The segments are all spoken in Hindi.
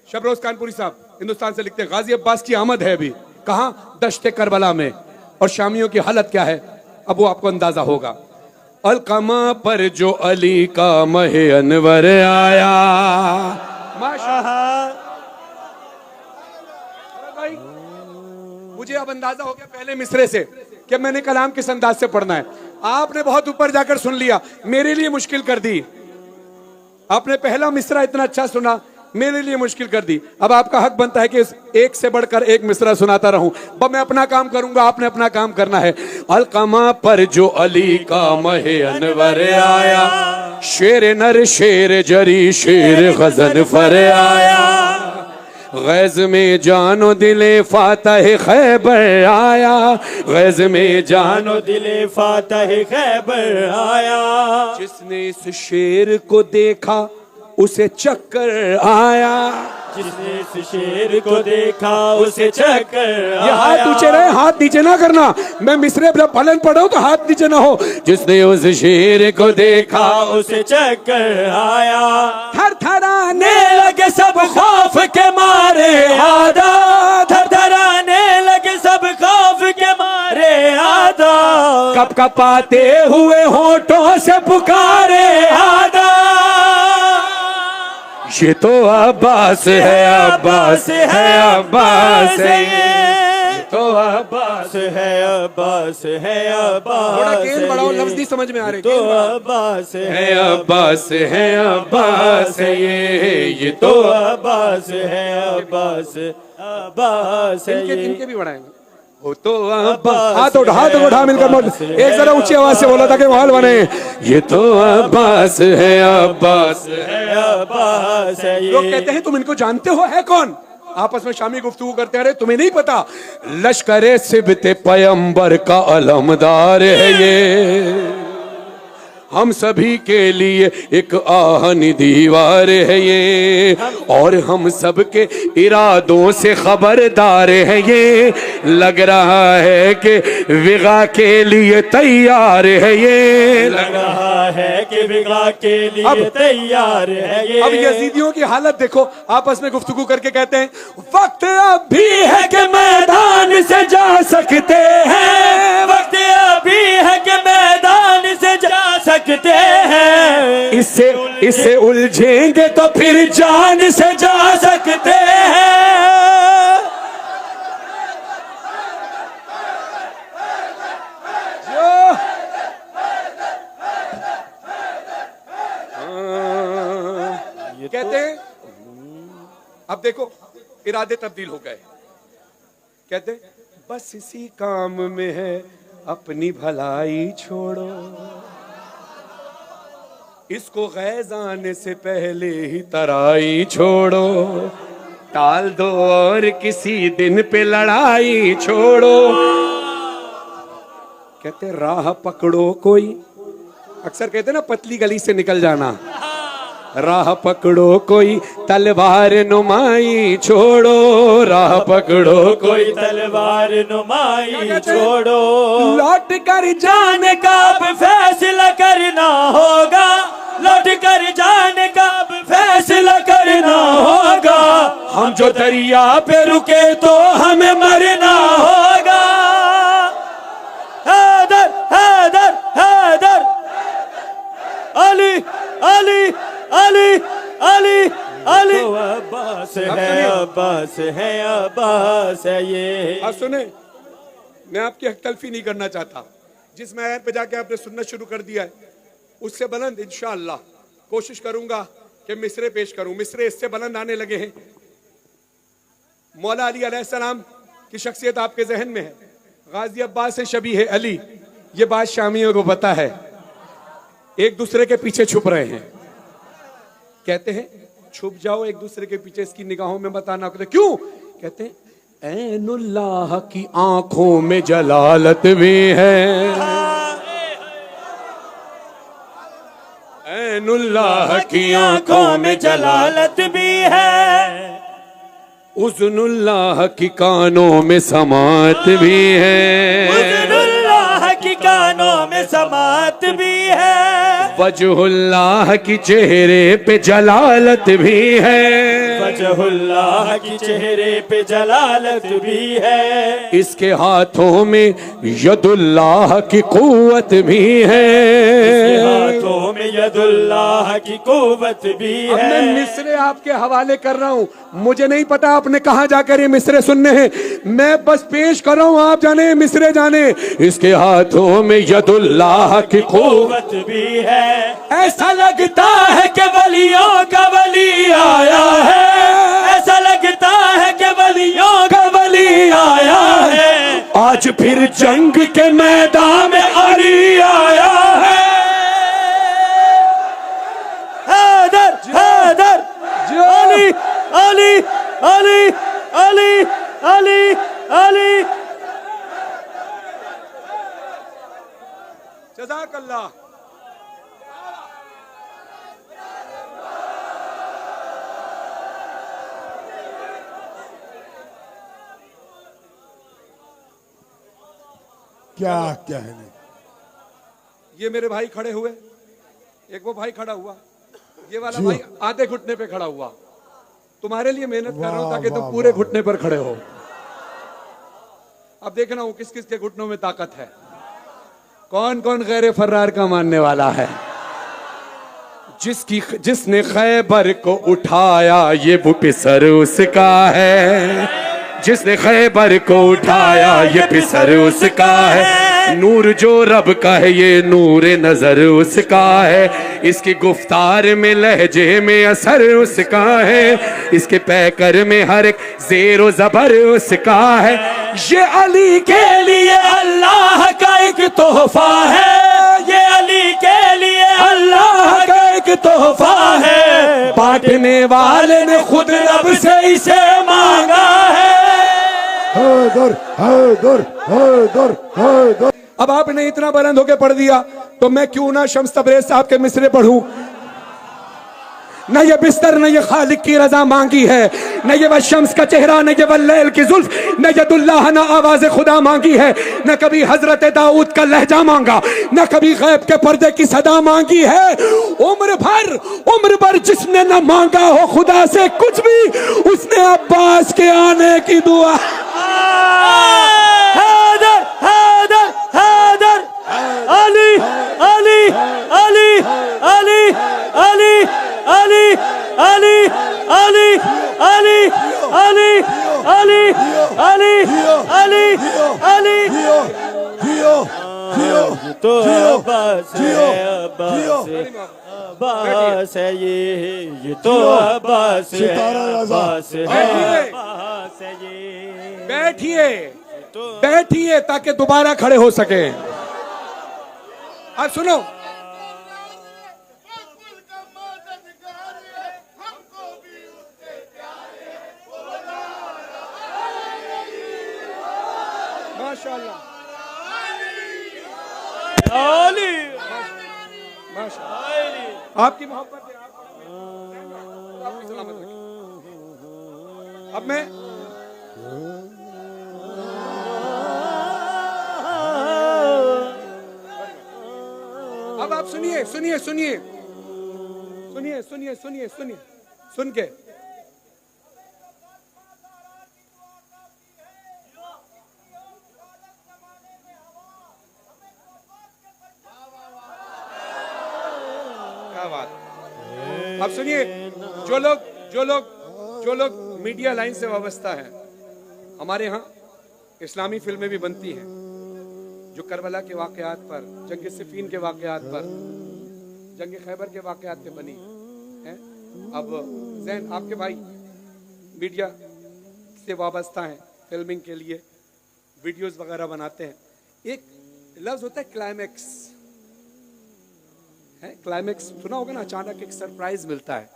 शबरोज कानपुरी साहब हिंदुस्तान से लिखते हैं, गाजी अब्बास की आमद है अभी, कहाँ? दश्ते करबला में। और शामियों की हालत क्या है अब वो आपको अंदाजा होगा। अलकमा पर जो अली का महे अनवर आया, माशाअल्लाह भाई, मुझे अब अंदाजा हो गया पहले मिसरे से कि मैंने कलाम किस अंदाज से पढ़ना है। आपने बहुत ऊपर जाकर सुन लिया, मेरे लिए मुश्किल कर दी। आपने पहला मिसरा इतना अच्छा सुना, मेरे लिए मुश्किल कर दी। अब आपका हक बनता है कि एक से बढ़कर एक मिसरा सुनाता रहूं। अब मैं अपना काम करूंगा, आपने अपना काम करना है। अलकमा पर जो अली का महे अनवर आया, शेर नर शेर जरी शेर गजन फर आया, गैज में जानो दिले फातह खैबर आया, गैज में जानो दिले फातह खैबर आया। जिसने इस शेर को देखा उसे चक्कर आया, जिसने इस शेर को देखा उसे चक्कर आया। ये हाथ ऊंचे रहे, हाथ नीचे ना करना। मैं मिसरे पलन पढ़ाऊं तो हाथ नीचे ना हो। जिसने उस शेर को देखा उसे चक्कर आया, थर थराने लगे सब खौफ के मारे आदा, थर थराने लगे सब खौफ के मारे आदा, कप कपाते हुए होठों से पुकारे आदा, ये तो अब्बास है, अब्बास है, अब्बास है, ये तो अब्बास है, अब्बास है, अब्बास। थोड़ा गेंद बढ़ाओ, लफ्ज नहीं समझ में आ रहे। तो अब्बास है, अब्बास है, अब्बास है, ये तो अब्बास है, अब्बास, अब्बास है। इनके भी बढ़ाएंगे। हो तो हाथ उठा मिलकर बोल, एक जरा ऊंची आवाज से बोला था कि माहौल बने। ये तो अब्बास है, अब्बास है, अब्बास है। लोग कहते हैं तुम इनको जानते हो, है कौन? आपस में शामी गुफ्तगू करते हैं, तुम्हें नहीं पता, लश्करे सिबते पैगंबर का अलमदार है ये, हम सभी के लिए एक आहनी दीवार है ये, और हम सबके इरादों से खबरदार है ये, लग रहा है कि विगा के लिए तैयार है ये, लग रहा है कि विगा के लिए तैयार है ये। अब यजीदियों की हालत देखो, आपस में गुफ्तगू करके कहते हैं, वक्त अब भी है कि मैदान से जा सकते हैं, वक्त अभी है कि मैदान से जा सकते हैं, इससे उलझेंगे तो फिर जान से जा सकते हैं। कहते हैं, अब देखो इरादे तब्दील हो गए। कहते हैं, बस इसी काम में है अपनी भलाई छोड़ो, इसको गैज़ आने से पहले ही तराई छोड़ो, टाल दो और किसी दिन पे लड़ाई छोड़ो। कहते राह पकड़ो कोई, अक्सर कहते ना पतली गली से निकल जाना, राह पकड़ो कोई तलवार नुमाई छोड़ो, राह पकड़ो कोई तलवार नुमाई छोड़ो, लौट कर जाने का अब फैसला करना होगा, लौट कर जाने का अब फैसला करना होगा, हम जो दरिया पे रुके तो हमें मरना होगा। हैदर हैदर हैदर, अली अली अली अली अली, अब्बास है, अब्बास है, अब्बास है ये। अब सुने, मैं आपकी हक तलफी नहीं करना चाहता, जिस मैयार पे जाके आपने सुनना शुरू कर दिया है उससे बुलंद इंशाअल्लाह कोशिश करूंगा कि मिसरे पेश करूं। मिसरे इससे बुलंद आने लगे हैं। मौला अली अलैहिस्सलाम की शख्सियत आपके जहन में है, गाजी अब्बास से शबीह है अली, ये बात शामियों को पता है, एक दूसरे के पीछे छुप रहे हैं। कहते हैं छुप जाओ एक दूसरे के पीछे, इसकी निगाहों में मत आना। क्यों? कहते हैं ऐनुल्लाह की आंखों में जलालत भी है, ऐनुल्लाह की आंखों में जलालत भी है, उज़्नुल्लाह की कानों में समात भी है, उज़्नुल्लाह की कानों में समात भी है, वजहुल्लाह की चेहरे पे जलालत भी है, वजहुल्लाह की चेहरे पे जलालत भी है, इसके हाथों में यदुल्लाह की कुव्वत भी है, इसके हाथों में यदुल्लाह की कुव्वत भी अब है। मैं मिसरे आपके हवाले कर रहा हूँ, मुझे नहीं पता आपने कहाँ जाकर ये मिसरे सुनने हैं, मैं बस पेश कर रहा हूँ, आप जाने मिसरे जाने। इसके हाथों में यदुल्लाह की कुव्वत भी है, ऐसा लगता है कि वलियों का वली आया है, ऐसा लगता है कि वलियों का वली आया है, आज फिर जंग के मैदान में अली आया है। हैदर हैदर अली अली अली अली अली अली। जज़ाकल्लाह। क्या कहने, ये मेरे भाई खड़े हुए, एक वो भाई खड़ा हुआ, ये वाला भाई आधे घुटने पे खड़ा हुआ। तुम्हारे लिए मेहनत कर रहा हूं ताकि तुम पूरे घुटने पर खड़े हो। अब देखना हूं किस किस के घुटनों में ताकत है, कौन कौन गैर फर्रार का मानने वाला है। जिसने खैबर को उठाया ये वो पिसर उसका है, जिसने खैबर को उठाया ये पिसर उसका है, नूर जो रब का है ये नूर नजर उसका है, इसकी गुफ्तार में लहजे में असर उसका है, इसके पैकर में हर एक ज़ेरो ज़बर उसका है। ये अली के लिए अल्लाह का एक तोहफा है, ये अली के लिए अल्लाह का एक तोहफा है, बांटने वाले ने खुद रब से इसे मांगा है। हैदर हैदर हैदर हैदर। अब आपने इतना बुलंद होके पढ़ दिया तो मैं क्यों ना शम्स तबरेज साहब के मिसरे पढ़ूं। न ये बिस्तर न ये खालिक की रजा मांगी है, न ये वह शम्स का चेहरा न ये वह लैल की जुल्फ, न यदुल्लाह न आवाज खुदा मांगी है, न कभी हजरत दाऊद का लहजा मांगा, न कभी गैब के पर्दे की सदा मांगी है। उम्र भर जिसने न मांगा हो खुदा से कुछ भी, उसने अब्बास के आने की दुआ। हैदर हैदर हैदर अली अली अली अली अली अली अली अली अली अली अली अली अली अली। तो अब्बास है, अब्बास है, ये तो अब्बास है, अब्बास है, अब्बास है ये। बैठिए बैठिए ताकि दोबारा खड़े हो सके। अब सुनो, माशाअल्लाह माशाअल्लाह, आपकी मोहब्बत है, आपकी सलामत रखे। अब मैं अब आप सुनिए सुनिए सुनिए सुनिए सुनिए सुनिए सुनिए सुन के क्या बात। अब सुनिए, जो लोग मीडिया लाइन से वाबस्ता है, हमारे यहाँ इस्लामी फिल्में भी बनती हैं जो करबला के वाकयात पर, जंग सिफीन के वाकयात पर, जंग खैबर के वाकयात पे बनी है। अब जैन आपके भाई मीडिया से वाबस्ता हैं, फिल्मिंग के लिए वीडियोस वगैरह बनाते हैं। एक लफ्ज होता है क्लाइमैक्स, है क्लाइमैक्स, सुना होगा ना, अचानक एक सरप्राइज मिलता है,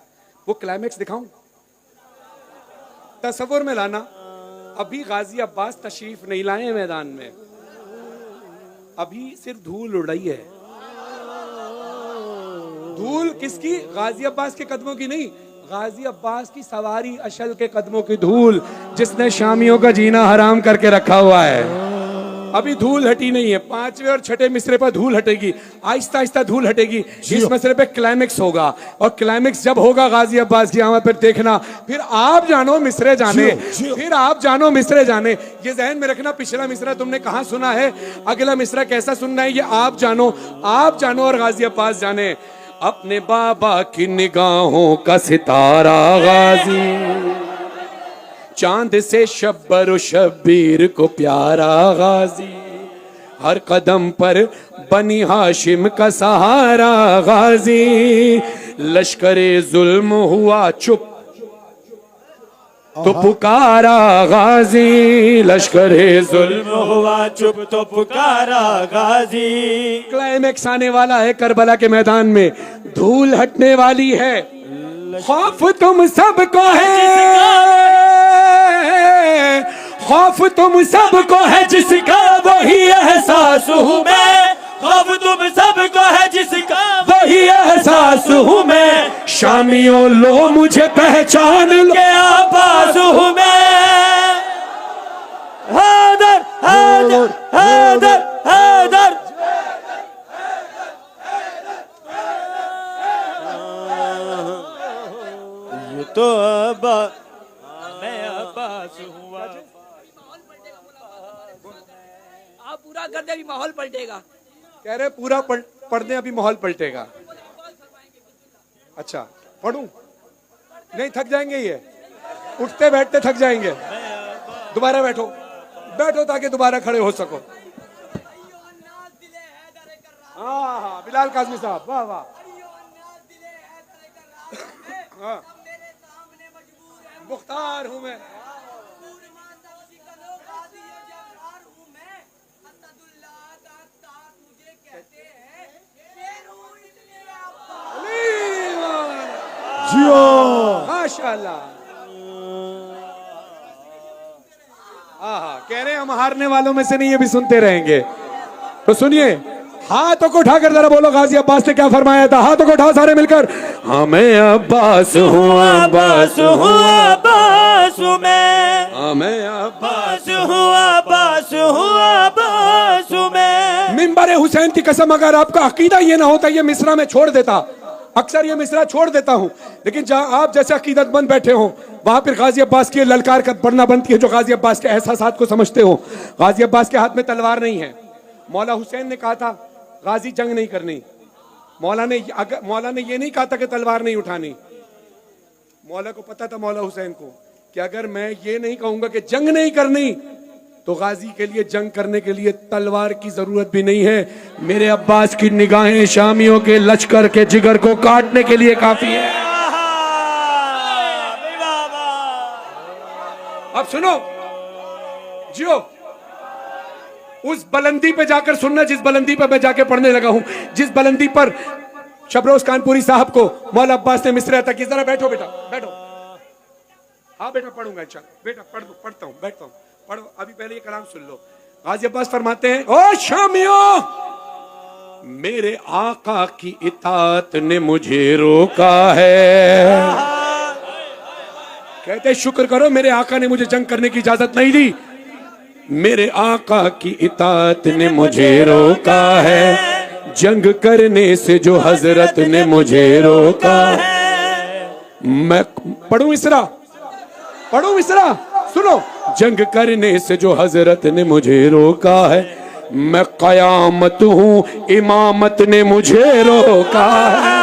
वो क्लाइमैक्स दिखाऊं? तसव्वुर में लाना, अभी गाजी अब्बास तशरीफ नहीं लाए मैदान में, अभी सिर्फ धूल उड़ रही है। धूल किसकी? गाजी अब्बास के कदमों की नहीं, गाजी अब्बास की सवारी अशल के कदमों की धूल, जिसने शामियों का जीना हराम करके रखा हुआ है। अभी धूल हटी नहीं है, 5वें और 6ठे मिसरे पर धूल हटेगी, आहिस्ता आहिस्ता धूल हटेगी। इस मिसरे पे क्लाइमेक्स होगा, और क्लाइमेक्स जब होगा गाजी अब्बास की आमद, फिर देखना, फिर आप जानो मिसरे जाने, फिर आप जानो मिसरे जाने। ये जहन में रखना, पिछला मिसरा तुमने कहाँ सुना है, अगला मिसरा कैसा सुनना है, ये आप जानो, आप जानो और गाजी अब्बास जाने। अपने बाबा की निगाहों का सितारा गाजी, चांद से शब्बर शब्बीर को प्यारा गाजी, हर कदम पर बनी हाशिम का सहारा गाजी, लश्करे जुल्म हुआ चुप तो पुकारा गाजी, लश्करे जुल्म हुआ चुप तो पुकारा गाजी। क्लाइमेक्स आने वाला है करबला के मैदान में, धूल हटने वाली है, खौफ तुम सबको है, खौफ तुम सबको है जिसका वही एहसास हूँ मैं, खौफ तुम सबको है जिसका वही एहसास हूँ मैं, शामियों लो मुझे पहचान लो के आवाज हूँ मैं। हैदर हैदर हैदर हैदर, ये तो मैं अब्बास हुआ। आप पूरा कर दे, अभी माहौल पलटेगा। कह रहे पूरा पढ़ने अभी माहौल पलटेगा। अच्छा पढ़ूं? नहीं, थक जाएंगे, ये उठते बैठते थक जाएंगे। दोबारा बैठो, बैठो ताकि दोबारा खड़े हो सको। हाँ हाँ, बिलाल काज़मी साहब, वाह वाह। हाँ, मुख्तार हूँ मैं, जियो माशाल्लाह। हाँ, कह रहे हैं हम हारने वालों में से नहीं, ये भी सुनते रहेंगे। तो सुनिए, हाथों को उठाकर जरा बोलो गाजी अब्बास ने क्या फरमाया था। हाथों को उठाओ सारे मिलकर। हाँ मैं अब्बास हूँ, अब्बास हूँ, अब्बास हूँ मैं, हाँ मैं अब्बास। अब्बास हूँ, अब्बास हूँ, अब्बास हूँ मैं। मिंबर हुसैन की कसम, अगर आपका अकीदा ये ना होता ये मिसरा में छोड़ देता। अक्सर ये मिसरा छोड़ देता हूँ, लेकिन जहाँ आप जैसे अकीदतमंद बैठे हो वहां पर गाजी अब्बास की ललकार कर पढ़ना बनती है, जो गाजी अब्बास के एहसासात को समझते हो। गाजी अब्बास के हाथ में तलवार नहीं है। मौला हुसैन ने कहा था गाजी जंग नहीं करनी। मौला ने ये नहीं कहा था कि तलवार नहीं उठानी। मौला को पता था, मौला हुसैन को, कि अगर मैं ये नहीं कहूंगा कि जंग नहीं करनी तो गाजी के लिए जंग करने के लिए तलवार की जरूरत भी नहीं है। मेरे अब्बास की निगाहें शामियों के लश्कर के जिगर को काटने के लिए काफी है। अब सुनो जियो, उस बुलंदी पे जाकर सुनना जिस बुलंदी पे मैं जाके पढ़ने लगा हूं, जिस बुलंदी पर शबरोज कानपुरी साहब को मौला अब्बास ने मिसरे अता की। जरा बैठो बेटा, बैठो। हाँ बेटा पढ़ूंगा, अच्छा बेटा पढ़ता हूँ, बैठता हूँ, पढ़ो। अभी पहले ये कलाम सुन लो। गाजी अब्बास फरमाते हैं, ओ शामियों, मेरे आका की इताअत ने मुझे रोका है। कहते शुक्र करो मेरे आका ने मुझे जंग करने की इजाजत नहीं दी। मेरे आका की इताअत ने मुझे रोका है, जंग करने से जो हजरत ने मुझे रोका है। मैं पढ़ूं मिसरा, पढ़ूं मिसरा, सुनो। जंग करने से जो हजरत ने मुझे रोका है, मैं कयामत हूँ, इमामत ने मुझे रोका है।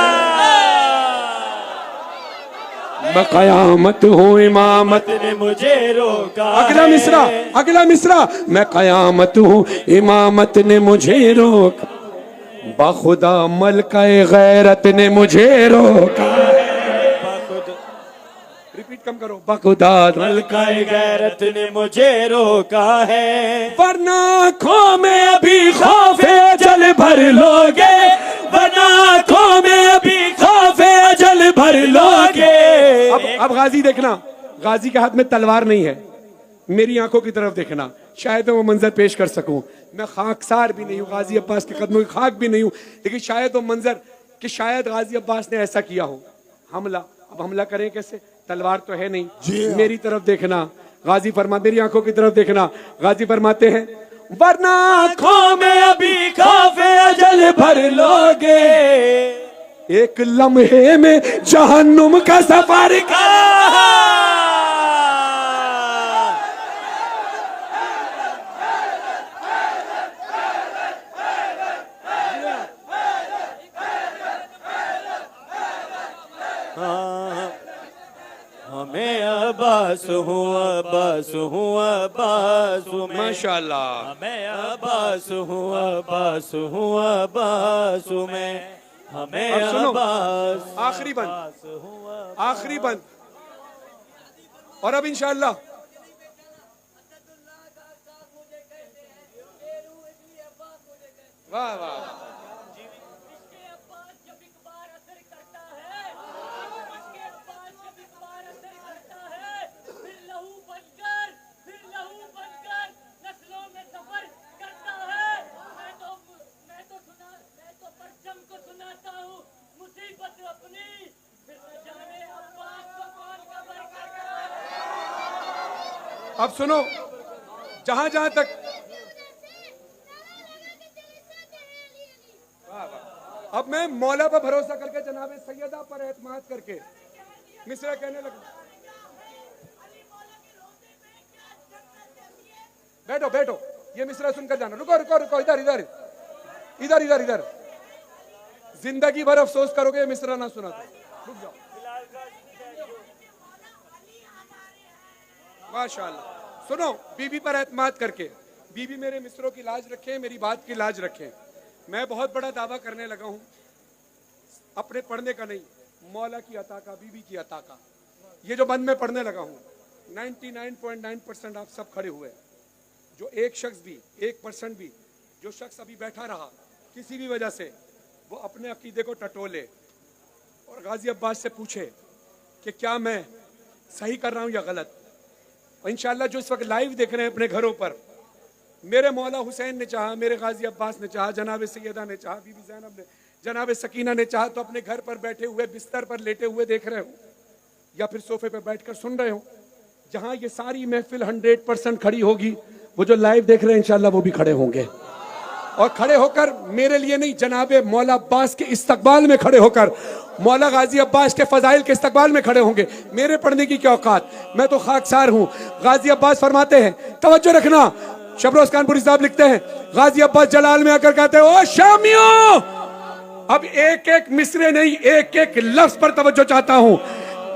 मैं कयामत हूँ, इमामत ने मुझे रोका। अगला मिसरा, अगला मिसरा। मैं कयामत हूँ, इमामत ने मुझे रोका। बाखुदा मलकाए गैरत ने मुझे रोका। रिपीट कम करो। बाखुदा मलकाए गैरत ने मुझे रोका है, वरना आँखों में अभी खौफे अजल भर लोगे, वरना आँखों में अभी खौफे अजल भर लोगे। अब गाजी देखना, गाजी के हाथ में तलवार नहीं है। मेरी आंखों की तरफ देखना, शायद मैं वो मंजर पेश कर सकूं। मैं खाकसार भी नहीं हूँ, गाजी अब्बास के कदमों की खाक भी नहीं हूँ, लेकिन शायद वो मंजर कि शायद गाजी अब्बास ने ऐसा किया हो। हमला, अब हमला करें कैसे? तलवार तो है नहीं। मेरी तरफ देखना, गाजी फरमा, मेरी आंखों की तरफ देखना। गाजी फरमाते हैं, वरना आंखों में अभी खौफे अजल भर लोगे। एक लम्हे में जहन्नुम का सफर हमें अब्बास हूँ अब्बास हूँ अब्बास में, माशाल्लाह। हमें अब्बास हूँ अब्बास हूँ अब्बास में, हमें अब सुनो, अब्बास आखिरी बंद, अब्बास हूँ अब्बास। आखिरी बंद। और अब इंशाल्लाह वाह वाह अब सुनो, जहां जहां तक अब मैं मौला पर भरोसा करके जनाब सैयदा पर एतमाद करके मिसरा कहने लगा। बैठो बैठो, ये मिसरा सुनकर जाना। रुको रुको रुको, इधर इधर इधर इधर इधर। जिंदगी भर अफसोस करोगे ये मिसरा ना सुना तो। रुक जाओ। माशाअल्लाह। सुनो, बीबी पर एतमाद करके, बीबी मेरे मिसरों की लाज रखे, मेरी बात की लाज रखे। मैं बहुत बड़ा दावा करने लगा हूं, अपने पढ़ने का नहीं, मौला की अता का, बीबी की अता का। ये जो बंद में पढ़ने लगा हूं, 99.9% आप सब खड़े हुए। जो एक शख्स भी, 1% भी, जो शख्स अभी बैठा रहा किसी भी वजह से, वो अपने अकीदे को टटोले और गाजी अब्बास से पूछे कि क्या मैं सही कर रहा हूं या गलत। इंशाअल्लाह जो इस वक्त लाइव देख रहे हैं अपने घरों पर, मेरे मौला हुसैन ने चाहा, मेरे गाजी अब्बास ने चाहा, जनाब सैयदा ने चाहा, बीबी ज़ैनब ने, जनाब सकीना ने चाहा, तो अपने घर पर बैठे हुए, बिस्तर पर लेटे हुए देख रहे हो या फिर सोफे पर बैठकर सुन रहे हो। जहां ये सारी महफिल 100% खड़ी होगी, वो जो लाइव देख रहे हैं इंशाअल्लाह वो भी खड़े होंगे। और खड़े होकर मेरे लिए नहीं, जनाबे मौला अब्बास के इस्तकबाल में खड़े होकर, मौला गाजी अब्बास के फजाइल के इस्तकबाल में खड़े होंगे। मेरे पढ़ने की क्या औकात, मैं तो खाकसार हूं। गाजी अब्बास फरमाते हैं, तवज्जो रखना, शबरोज कानपुरी साहब लिखते हैं, गाजी अब्बास जलाल में आकर कहते हैं, ओ शामियों, अब एक एक मिसरे नहीं, एक एक लफ्ज पर तवज्जो चाहता हूं।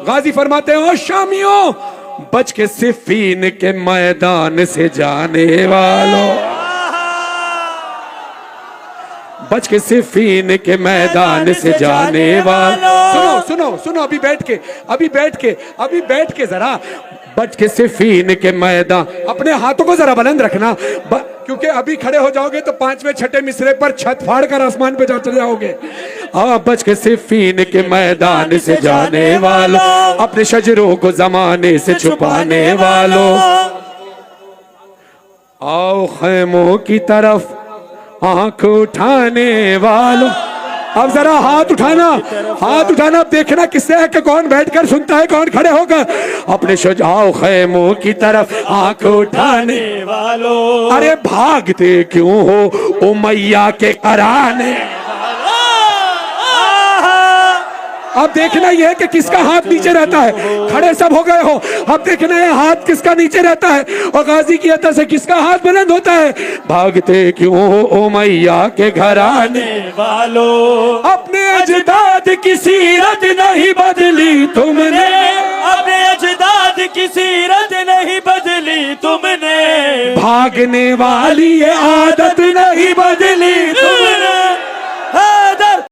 गाजी फरमाते हैं, ओ शामियों, बच के सिफीन के मैदान से जाने वालों, बच के सिफीन के मैदान से जाने वालों। सुनो सुनो सुनो, अभी बैठ के, अभी बैठ के, अभी बैठ के जरा, बच के सिफीन के मैदान, अपने हाथों को जरा बुलंद रखना, क्योंकि अभी खड़े हो जाओगे तो 5वें 6ठे मिसरे पर छत फाड़ कर आसमान पे चले जाओगे। बच के सिफीन के मैदान से जाने वालों, अपने शजरों को जमाने से छुपाने वालों, आओ खैमों की तरफ आंख उठाने वालों। अब जरा हाथ उठाना, हाथ उठाना, अब देखना किससे है कि कौन बैठकर सुनता है, कौन खड़े होकर। अपने शुजाओ खैमों की तरफ आंख उठाने वालों, अरे भागते क्यों हो उमैया के कराने। अब देखना यह है कि किसका हाथ नीचे रहता है। खड़े सब हो गए हो, अब देखना है हाथ किसका नीचे रहता है और गाजी की अता से किसका हाथ बुलंद होता है। भागते क्यों हो मैया के घराने वालों, अपने अजदाद की सीरत नहीं बदली तुमने, अपने अजदाद की सीरत नहीं बदली तुमने, भागने वाली ये आदत नहीं बदली